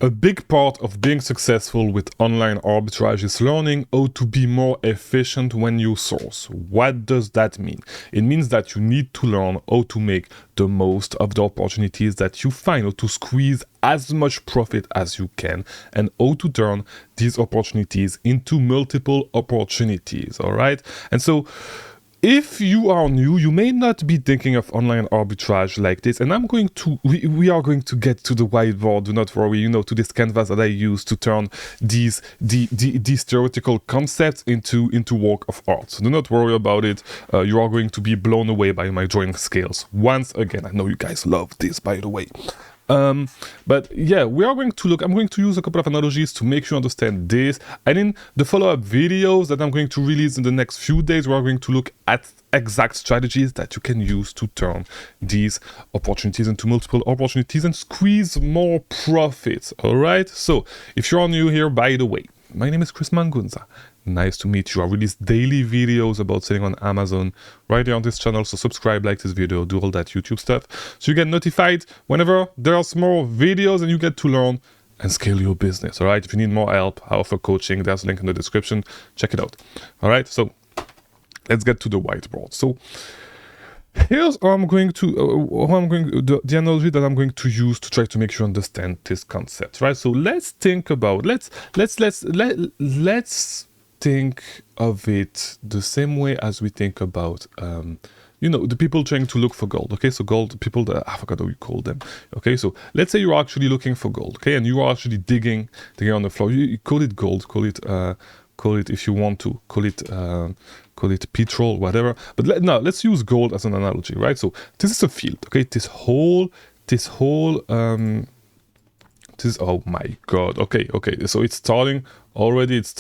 A big part of being successful with online arbitrage is learning how to be more efficient when you source. What does that mean? It means that you need to learn how to make the most of the opportunities that you find, how to squeeze as much profit as you can, and how to turn these opportunities into multiple opportunities, all right? And so if you are new, you may not be thinking of online arbitrage like this, and we are going to get to the whiteboard, do not worry, to this canvas that I use to turn these theoretical concepts into work of art. So do not worry about it. You are going to be blown away by my drawing skills. Once again, I know you guys love this, by the way. But yeah, I'm going to use a couple of analogies to make you understand this. And in the follow-up videos that I'm going to release in the next few days, we're going to look at exact strategies that you can use to turn these opportunities into multiple opportunities and squeeze more profits. All right. So if you're new here, by the way, my name is Mangunza. Nice to meet you. I release daily videos about selling on Amazon right here on this channel. So subscribe, like this video, do all that YouTube stuff, so you get notified whenever there's more videos and you get to learn and scale your business. All right. If you need more help, I offer coaching. There's a link in the description. Check it out. All right. So let's get to the whiteboard. So here's how I'm going to the analogy that I'm going to use to try to make you understand this concept. Right. So let's think about let's think of it the same way as we think about the people trying to look for gold. Okay, so gold people that I forgot how you call them. Okay, so let's say you're actually looking for gold. Okay, and you are actually digging on the floor. You call it gold, call it if you want to call it petrol, whatever. But let's use gold as an analogy, right? So this is a field. Okay, this whole oh my god. Okay, so it's starting already. It's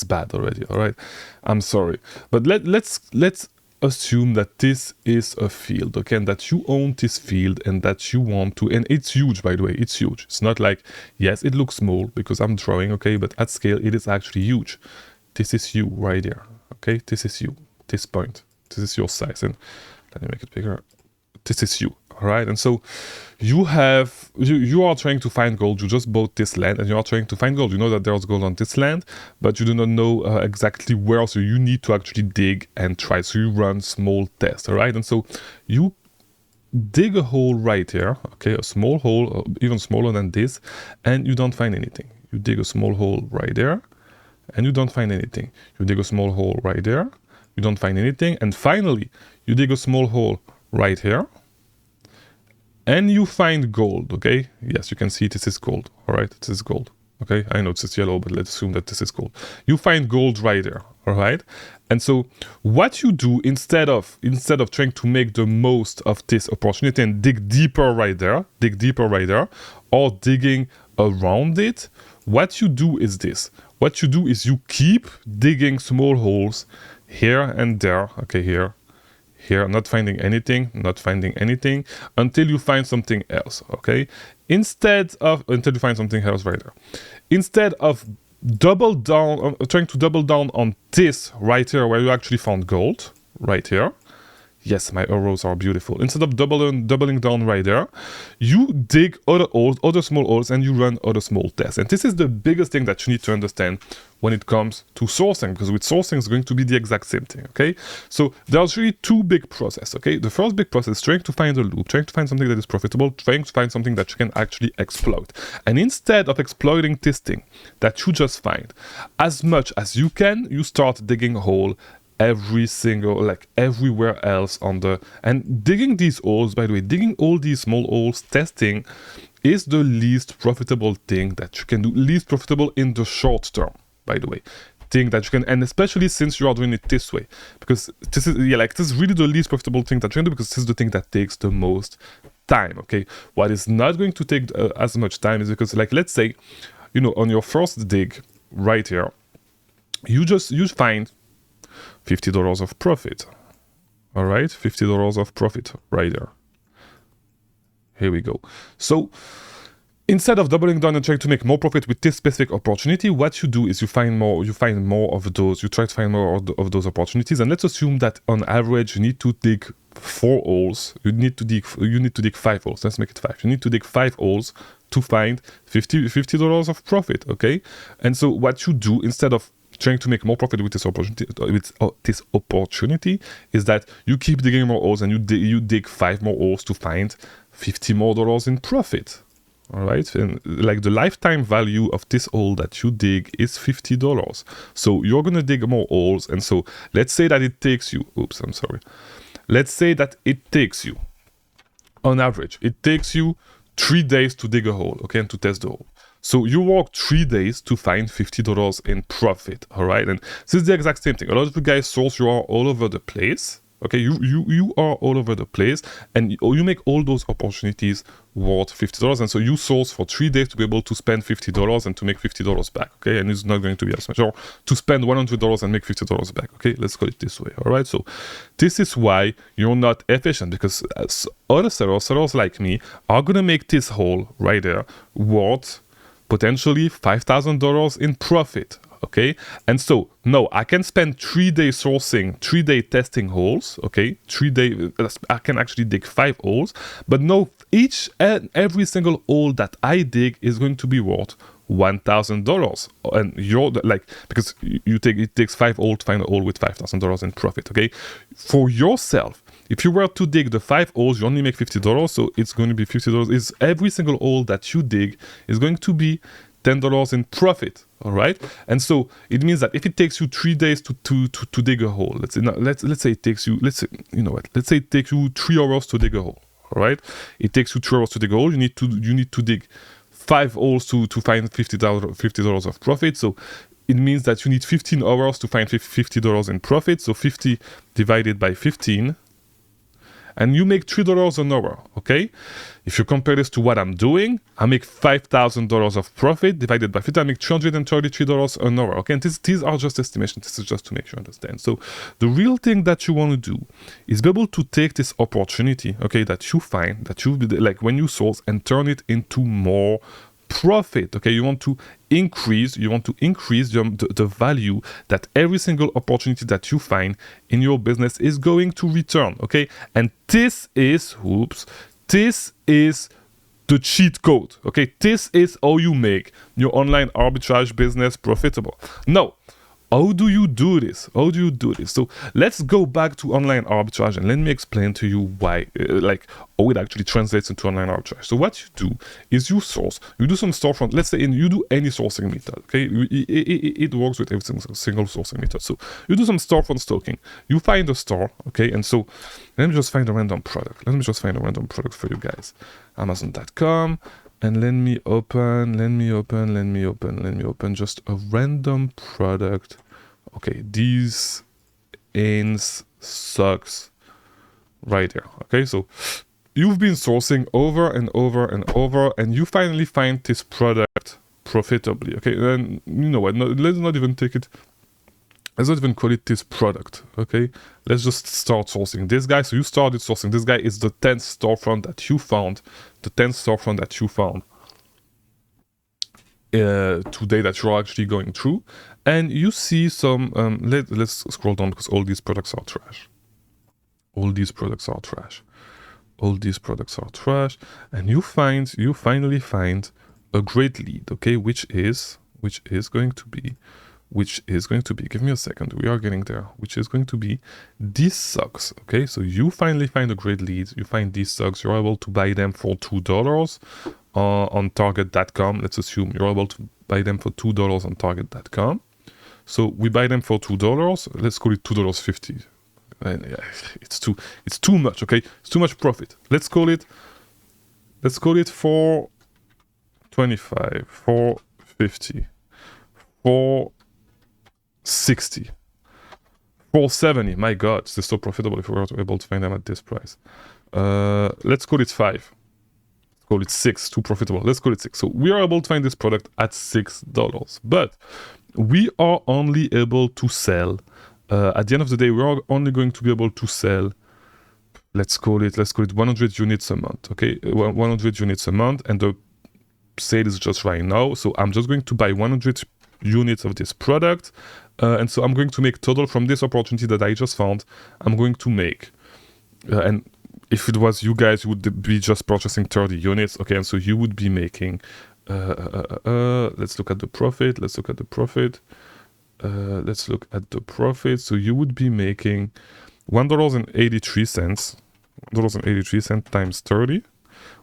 bad already. All right, I'm sorry, but let's assume that this is a field, okay, and that you own this field and that you want to, and it's huge, by the way. It's huge. It's not like, yes, it looks small because I'm drawing, okay, but at scale it is actually huge. This is you right there. Okay, this is you, this point, this is your size, and let me make it bigger. This is you. All right, and so you are trying to find gold. You just bought this land and you are trying to find gold. You know that there's gold on this land, but you do not know exactly where, so you need to actually dig and try. So you run small tests. All right, and so you dig a hole right here, okay, a small hole, even smaller than this, and you don't find anything. You dig a small hole right there and you don't find anything. You dig a small hole right there, you don't find anything, and finally you dig a small hole right here and you find gold. Okay, yes, you can see this is gold. All right, this is gold. Okay, I know this is yellow, but let's assume that this is gold. You find gold right there. All right, and so what you do instead of trying to make the most of this opportunity and dig deeper right there, or digging around it, what you do is this. What you do is you keep digging small holes here and there. Okay, here, not finding anything, until you find something else. Okay, until you find something else right there. Instead of trying to double down on this right here where you actually found gold right here. Yes, my arrows are beautiful. Instead of doubling down right there, you dig other small holes, and you run other small tests. And this is the biggest thing that you need to understand when it comes to sourcing, because with sourcing it's going to be the exact same thing, okay? So there's really two big processes, okay? The first big process is trying to find a loop, trying to find something that is profitable, trying to find something that you can actually exploit. And instead of exploiting this thing that you just find, as much as you can, you start digging a hole everywhere else and digging these holes. By the way, digging all these small holes, testing, is the least profitable thing that you can do, least profitable in the short term, by the way, thing that you can, and especially since you are doing it this way, because this is really the least profitable thing that you can do, because this is the thing that takes the most time. Okay, what is not going to take as much time is because, like, let's say, on your first dig right here, you find $50 of profit. All right, $50 of profit right there. Here we go. So instead of doubling down and trying to make more profit with this specific opportunity, what you do is you try to find more of those opportunities. And let's assume that on average you need to dig 4 holes. You need to dig 5 holes. Let's make it 5. You need to dig 5 holes to find $50 of profit, okay? And so what you do instead of trying to make more profit with this opportunity is that you keep digging more holes, and you dig 5 more holes to find $50 more in profit. All right, and like the lifetime value of this hole that you dig is $50. So you're gonna dig more holes, and so let's say that it takes you. Oops, I'm sorry. Let's say that it takes you, on average, it takes you 3 days to dig a hole, okay, and to test the hole. So you work 3 days to find $50 in profit, all right? And this is the exact same thing. A lot of you guys source, you are all over the place, okay? You are all over the place, and you make all those opportunities worth $50. And so you source for 3 days to be able to spend $50 and to make $50 back, okay? And it's not going to be as much. Or to spend $100 and make $50 back, okay? Let's call it this way, all right? So this is why you're not efficient, because other sellers like me are going to make this hole right there worth potentially $5,000 in profit, okay? And so, no, I can spend 3 days sourcing, 3 day testing holes, okay? 3 days, I can actually dig 5 holes, but no, each and every single hole that I dig is going to be worth $1,000. And you're like, because it takes 5 holes to find a hole with $5,000 in profit, okay? For yourself, if you were to dig the 5 holes, you only make $50, so it's going to be $50. Is every single hole that you dig is going to be $10 in profit, all right? And so it means that if it takes you 3 days to dig a hole, let's say it takes you, let's say it takes you 3 hours to dig a hole, all right? It takes you 3 hours to dig a hole. You need to dig 5 holes to find $50 of profit. So it means that you need 15 hours to find $50 in profit. So 50 divided by 15. And you make $3 an hour, okay? If you compare this to what I'm doing, I make $5,000 of profit divided by 50. I make $333 an hour, okay? And these are just estimations. This is just to make you understand. So the real thing that you want to do is be able to take this opportunity, okay, that you find, that you like when you source, and turn it into more profit, okay? You want to increase the value that every single opportunity that you find in your business is going to return, okay? And this is the cheat code, okay? This is how you make your online arbitrage business profitable. Now, how do you do this? So let's go back to online arbitrage, and let me explain to you why, how it actually translates into online arbitrage. So what you do is you source, you do some storefront. Let's say you do any sourcing method, okay? It works with every single sourcing method. So you do some storefront stalking. You find a store, okay? And so let me just find a random product. For you guys. Amazon.com. And let me open just a random product. Okay, these ends sucks right there. Okay, so you've been sourcing over and over, and you finally find this product profitably. Okay, then you know what? No, let's not even call it this product, okay? Let's just start sourcing this guy. So you started sourcing this guy. Is the 10th storefront that you found. Today that you're actually going through. And you see some, let's scroll down, because all these products are trash. And you finally find a great lead, okay? Which is going to be, give me a second, we are getting there, which is going to be these socks, okay? So you finally find a great lead, you find these socks, you're able to buy them for $2 on Target.com. Let's assume you're able to buy them for $2 on Target.com. So we buy them for $2, let's call it $2.50. And yeah, it's too much, okay? It's too much profit. Let's call it $4.25, $4.50, $4.60, $4.70. My God, this is so profitable if we were able to find them at this price. Let's call it $5. Let's call it $6. Too profitable. Let's call it $6. So we are able to find this product at $6, but we are only able to sell. At the end of the day, we are only going to be able to sell. Let's call it 100 units a month. Okay, 100 units a month, and the sale is just right now. So I'm just going to buy 100 units of this product, and so I'm going to make total from this opportunity that I just found. I'm going to make, and if it was you guys, you would be just purchasing 30 units. Okay, and so you would be making, let's look at the profit. Let's look at the profit. So you would be making $1.83, $1.83 times 30,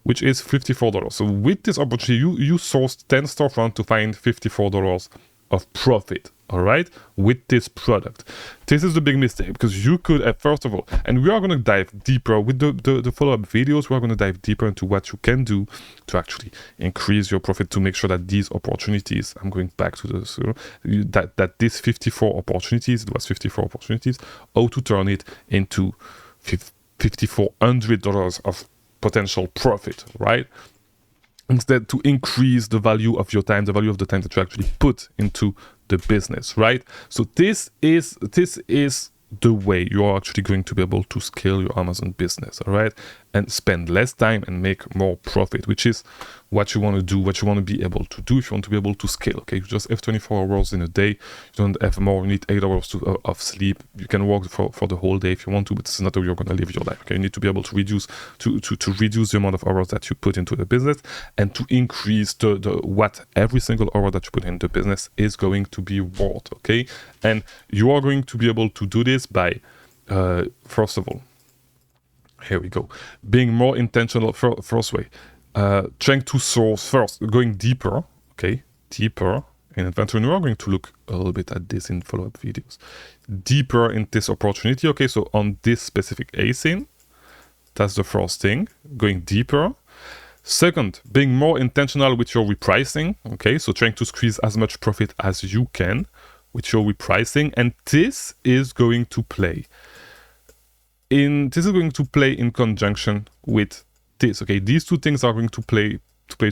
which is $54. So with this opportunity, you sourced 10 storefront to find $54 of profit, all right, with this product. This is the big mistake, because you could, first of all, and we are going to dive deeper with the follow-up videos, we're going to dive deeper into what you can do to actually increase your profit, to make sure that these opportunities, I'm going back to this, that these 54 opportunities, it was 54 opportunities, how to turn it into $5,400 of potential profit, right? Instead, to increase the value of your time, the value of the time that you actually put into the business, right? So this is the way you are actually going to be able to scale your Amazon business, all right? And spend less time and make more profit, which is what you want to do, what you want to be able to do if you want to be able to scale, okay? You just have 24 hours in a day. You don't have more, you need 8 hours of sleep. You can work for the whole day if you want to, but this is not how you're going to live your life, okay? You need to be able to reduce the amount of hours that you put into the business, and to increase the what every single hour that you put in the business is going to be worth, okay? And you are going to be able to do this by, first of all, here we go, being more intentional. First way, trying to source first, going deeper, okay, deeper in inventory. And we're going to look a little bit at this in follow-up videos. Deeper in this opportunity, okay, so on this specific ASIN, that's the first thing, going deeper. Second, being more intentional with your repricing, okay, so trying to squeeze as much profit as you can with your repricing, and this is going to play in conjunction with this, okay? These two things are going to play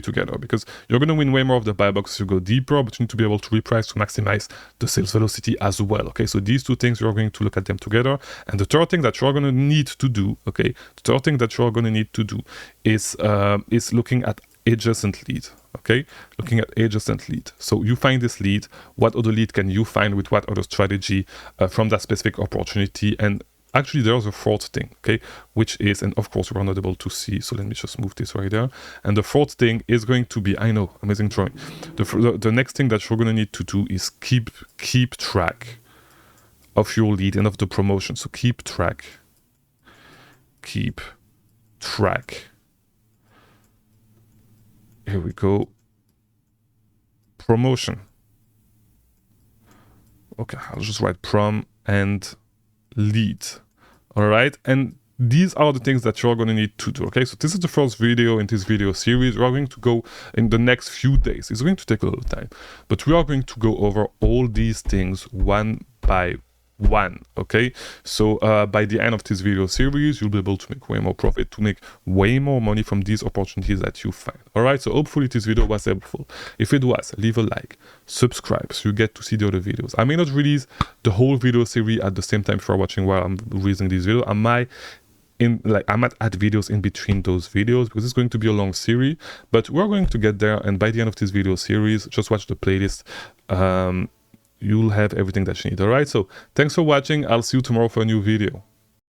together, because you're going to win way more of the buy box if you go deeper, but you need to be able to reprice to maximize the sales velocity as well, okay? So these two things, you're going to look at them together. And the third thing that you're going to need to do, okay, is looking at adjacent lead, okay? Looking at adjacent lead. So you find this lead, what other lead can you find with what other strategy from that specific opportunity? And actually, there's a fourth thing, okay, which is, and of course, we're not able to see, so let me just move this right there. And the fourth thing is going to be, I know, amazing drawing. The next thing that you're going to need to do is keep track of your lead and of the promotion. So keep track. Here we go. Promotion. Okay, I'll just write prom and lead. All right, and these are the things that you're going to need to do, okay? So this is the first video in this video series. We're going to go in the next few days. It's going to take a little time, but we are going to go over all these things one by one, okay? So by the end of this video series, you'll be able to make way more profit, to make way more money from these opportunities that you find. All right, so hopefully this video was helpful. If it was, leave a like, subscribe so you get to see the other videos. I may not release the whole video series at the same time if you're watching while I'm releasing this video. I might add videos in between those videos, because it's going to be a long series, but we're going to get there. And by the end of this video series, just watch the playlist. You'll have everything that you need. All right, so thanks for watching. I'll see you tomorrow for a new video.